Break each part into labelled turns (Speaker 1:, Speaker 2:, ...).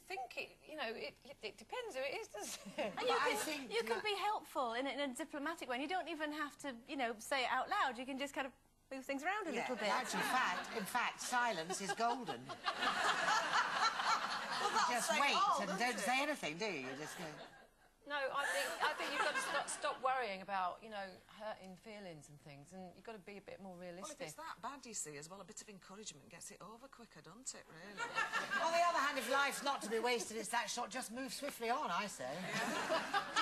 Speaker 1: think it, you know, it depends who it is, doesn't it?
Speaker 2: And you can be helpful in a diplomatic way. And you don't even have to, you know, say it out loud. You can just kind of move things around a little bit.
Speaker 3: Actually, in fact, silence is golden.
Speaker 4: Well,
Speaker 3: you just wait and don't say anything, do you? You just go...
Speaker 1: No, I think you've got to stop worrying about, you know, hurting feelings and things, and you've got to be a bit more realistic.
Speaker 4: Well, if it's that bad, you see, as well, a bit of encouragement gets it over quicker, doesn't it, really?
Speaker 3: On the other hand, if life's not to be wasted, it's that shot, just move swiftly on, I say.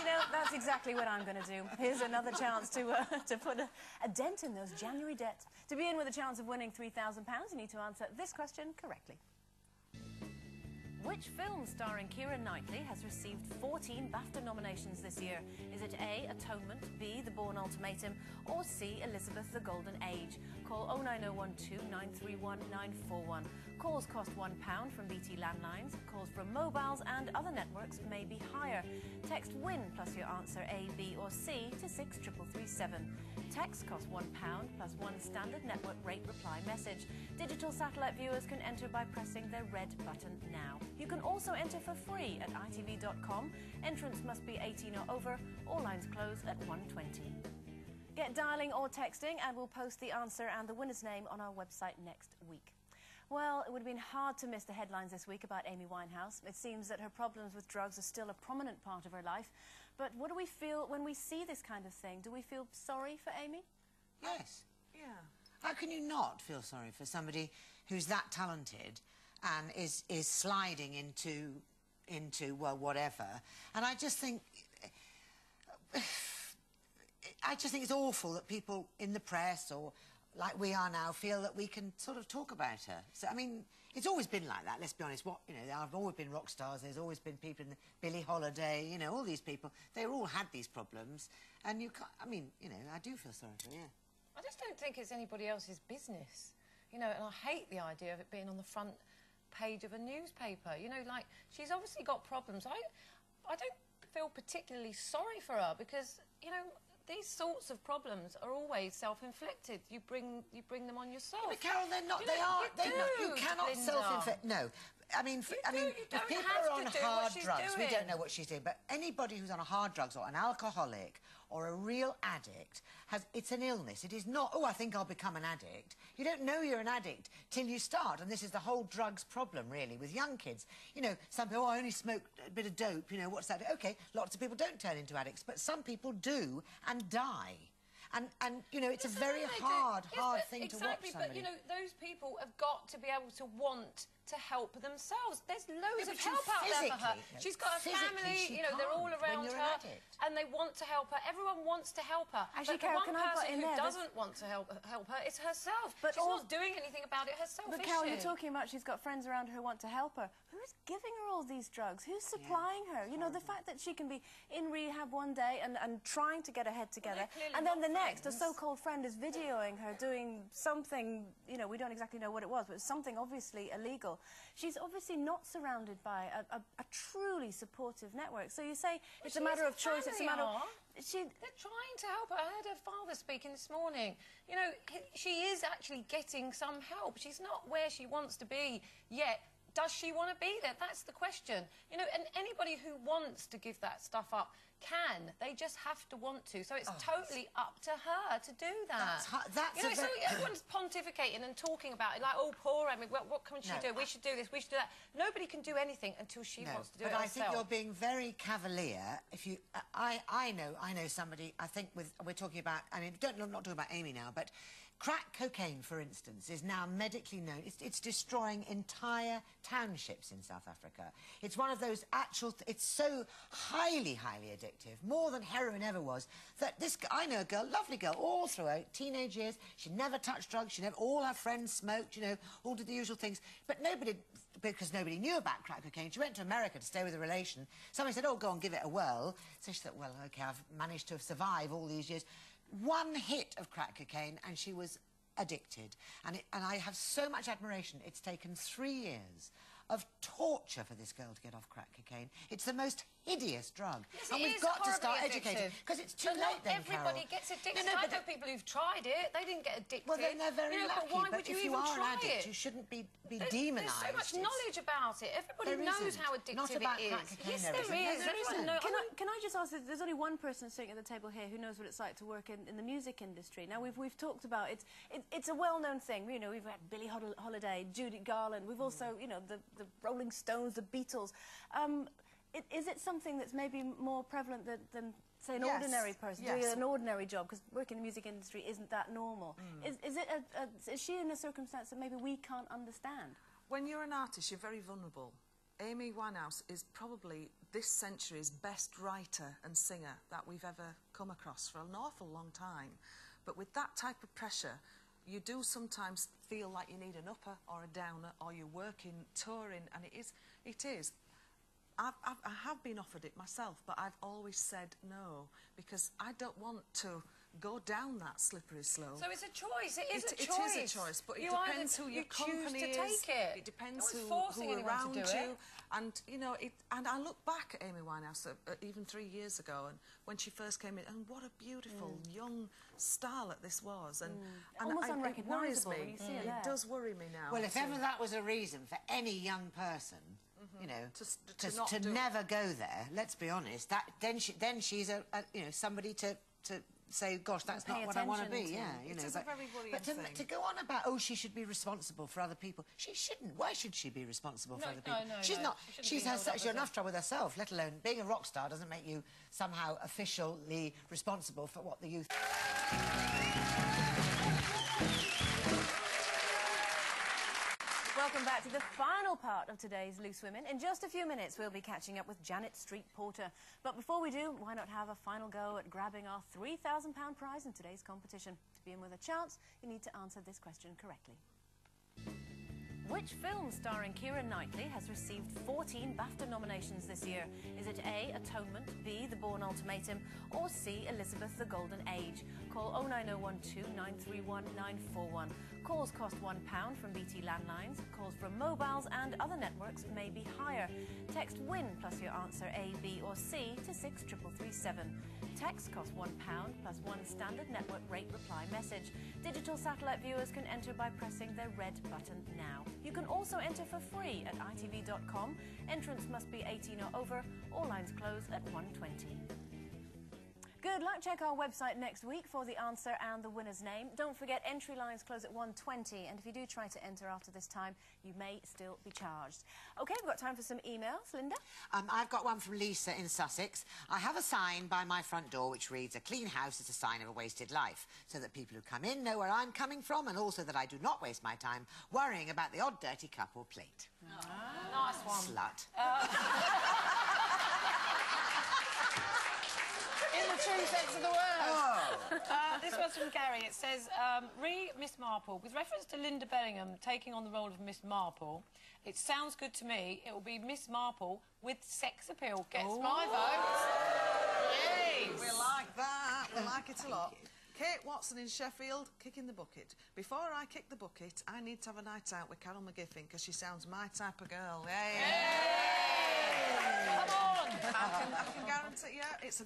Speaker 2: You know, that's exactly what I'm going to do. Here's another chance to put a dent in those January debts. To be in with a chance of winning £3,000, you need to answer this question correctly. Which film starring Keira Knightley has received 14 BAFTA nominations this year? Is it A, Atonement, B, The Bourne Ultimatum, or C, Elizabeth the Golden Age? Call 09012 931 941. Calls cost £1 from BT landlines. Calls from mobiles and other networks may be higher. Text WIN plus your answer A, B or C to 63337. Text costs £1 plus one standard network rate reply message. Digital satellite viewers can enter by pressing the red button now. You can also enter for free at itv.com. Entrance must be 18 or over. All lines close at 1:20. Get dialling or texting and we'll post the answer and the winner's name on our website next week. Well, it would have been hard to miss the headlines this week about Amy Winehouse. It seems that her problems with drugs are still a prominent part of her life. But what do we feel when we see this kind of thing? Do we feel sorry for Amy?
Speaker 3: Yes.
Speaker 4: Yeah.
Speaker 3: How can you not feel sorry for somebody who's that talented and is sliding into well, whatever? And I just think it's awful that people in the press or like we are now feel that we can sort of talk about her. So I mean, it's always been like that. Let's be honest. You know, there have always been rock stars. There's always been people in the Billie Holiday. You know, all these people. They all had these problems, and you can't. I mean, you know, I do feel sorry for her. Yeah.
Speaker 1: I just don't think it's anybody else's business, you know, and I hate the idea of it being on the front page of a newspaper. You know, like, she's obviously got problems. I don't feel particularly sorry for her because, you know, these sorts of problems are always self-inflicted. You bring them on yourself.
Speaker 3: Yeah, but Carol, they're not. You cannot self-inflict. No. I mean, if people are on hard drugs, we don't know what she's doing, but anybody who's on a hard drugs or an alcoholic or a real addict it's an illness. It is not, oh, I think I'll become an addict. You don't know you're an addict till you start, and this is the whole drugs problem, really, with young kids. You know, some people, oh, I only smoked a bit of dope, you know, what's that? OK, lots of people don't turn into addicts, but some people do and die. And you know, it's a very hard thing to watch somebody.
Speaker 1: Exactly, but, you know, those people have got to be able to want to help themselves. There's loads of help out there for her. She's got a family, you know, they're all around her, and they want to help her. Everyone wants to help her.
Speaker 2: Actually,
Speaker 1: but the one person who doesn't want to help her is herself. But she's not doing anything about it herself,
Speaker 2: But Carol, you're talking about she's got friends around her who want to help her. Who's giving her all these drugs? Who's supplying her? You know, the fact that she can be in rehab one day and trying to get her head together, and then the next, a so-called friend is videoing her doing something, you know, we don't exactly know what it was, but something obviously illegal. She's obviously not surrounded by a truly supportive network. So you say it's a matter of choice, it's a matter of...
Speaker 1: They're trying to help her. I heard her father speaking this morning. You know, she is actually getting some help. She's not where she wants to be yet. Does she want to be there? That's the question. You know, and anybody who wants to give that stuff up can. They just have to want to. So it's totally up to her to do that.
Speaker 3: That's
Speaker 1: you know, so everyone's pontificating and talking about it, like, oh, poor Emily, what can she do? We should do this, we should do that. Nobody can do anything until she wants to do it herself.
Speaker 3: But I think you're being very cavalier. If you, I know somebody. I think we're talking about. I mean, I'm not talking about Amy now, but crack cocaine, for instance, is now medically known. It's destroying entire townships in South Africa. It's one of those actual... It's so highly addictive, more than heroin ever was, that this... I know a girl, lovely girl, all through her teenage years. She never touched drugs. All her friends smoked, you know, all did the usual things. But nobody... Because nobody knew about crack cocaine. She went to America to stay with a relation. Somebody said, oh, go on, give it a whirl. So she thought, well, OK, I've managed to survive all these years. One hit of crack cocaine and she was addicted. And I have so much admiration. It's taken 3 years of torture for this girl to get off crack cocaine. It's the most hideous drug.
Speaker 1: Yes,
Speaker 3: and
Speaker 1: it
Speaker 3: we've
Speaker 1: is
Speaker 3: got to start
Speaker 1: horribly
Speaker 3: educating.
Speaker 1: addictive.
Speaker 3: Because it's too
Speaker 1: But
Speaker 3: late
Speaker 1: not
Speaker 3: then,
Speaker 1: everybody
Speaker 3: Carol.
Speaker 1: gets addicted.
Speaker 3: No,
Speaker 1: I
Speaker 3: but
Speaker 1: know people who've tried it. They didn't get addicted.
Speaker 3: Well, then they're very lucky.
Speaker 1: But why would you
Speaker 3: if
Speaker 1: even
Speaker 3: you are
Speaker 1: try
Speaker 3: an addict,
Speaker 1: it?
Speaker 3: you shouldn't be
Speaker 1: There's
Speaker 3: demonised.
Speaker 1: so much knowledge about it. Everybody
Speaker 3: There
Speaker 1: knows
Speaker 3: isn't.
Speaker 1: how addictive
Speaker 3: Not about
Speaker 1: it
Speaker 3: crack
Speaker 1: is.
Speaker 3: cocaine,
Speaker 1: Yes,
Speaker 3: there
Speaker 1: there
Speaker 3: isn't.
Speaker 1: is.
Speaker 3: There
Speaker 1: Everyone
Speaker 3: isn't.
Speaker 1: knows.
Speaker 2: Can I just ask, there's only one person sitting at the table here who knows what it's like to work in the music industry. Now, we've talked about it's a well-known thing. You know, we've had Billie Holiday, Judy Garland. We've also, you know, the Rolling Stones, the Beatles. Is it something that's maybe more prevalent than say, an ordinary person doing an ordinary job? Because working in the music industry isn't that normal. Is she in a circumstance that maybe we can't understand?
Speaker 4: When you're an artist, you're very vulnerable. Amy Winehouse is probably this century's best writer and singer that we've ever come across for an awful long time. But with that type of pressure, you do sometimes feel like you need an upper or a downer, or you're working, touring, and it is. I have been offered it myself, but I've always said no, because I don't want to go down that slippery slope.
Speaker 1: So it's a choice. It is a choice.
Speaker 4: It is a choice, but it depends who your company is.
Speaker 1: Take it.
Speaker 4: It depends
Speaker 1: no
Speaker 4: who
Speaker 1: are
Speaker 4: around you. And, you know, and I look back at Amy Winehouse even 3 years ago, and when she first came in, and what a beautiful young starlet this was. And
Speaker 2: almost
Speaker 4: it worries
Speaker 2: unrecognisable
Speaker 4: me.
Speaker 2: when you see her there.
Speaker 4: It does worry me now.
Speaker 3: Well, if ever that was a reason for any young person, you know, to never go there, let's be honest, then she's you know, somebody to say, gosh, that's not what I want to be. Yeah, you know.
Speaker 4: It is a very worrying thing.
Speaker 3: But to go on about, oh, she should be responsible for other people, she shouldn't. Why should she be responsible for other people? She's not. She's enough trouble with herself. Let alone being a rock star doesn't make you somehow officially responsible for what the youth.
Speaker 2: Welcome back to the final part of today's Loose Women. In just a few minutes, we'll be catching up with Janet Street Porter. But before we do, why not have a final go at grabbing our £3,000 prize in today's competition? To be in with a chance, you need to answer this question correctly. Which film starring Keira Knightley has received 14 BAFTA nominations this year? Is it A, Atonement, B, The Bourne Ultimatum, or C, Elizabeth the Golden Age? Call 09012 931 941. Calls cost £1 from BT landlines. Calls from mobiles and other networks may be higher. Text WIN plus your answer A, B or C to 63337. Text costs £1 plus one standard network rate reply message. Digital satellite viewers can enter by pressing the red button now. You can also enter for free at itv.com. Entrance must be 18 or over. All lines close at 1:20. Good luck. Check our website next week for the answer and the winner's name. Don't forget, entry lines close at 1:20, and if you do try to enter after this time, you may still be charged. OK, we've got time for some emails. Linda?
Speaker 3: I've got one from Lisa in Sussex. I have a sign by my front door which reads, "A clean house is a sign of a wasted life," so that people who come in know where I'm coming from, and also that I do not waste my time worrying about the odd dirty cup or plate.
Speaker 1: Nice one.
Speaker 3: Slut.
Speaker 1: In the true sense of the word. This one's from Gary. It says, re Miss Marple. With reference to Linda Bellingham taking on the role of Miss Marple, it sounds good to me. It will be Miss Marple with sex appeal. Gets my vote. Yes.
Speaker 4: We like that. We like it a lot. Kate Watson in Sheffield, kicking the bucket. Before I kick the bucket, I need to have a night out with Carol McGiffin, because she sounds my type of girl. Hey.
Speaker 1: Come on.
Speaker 4: I can guarantee you, it's a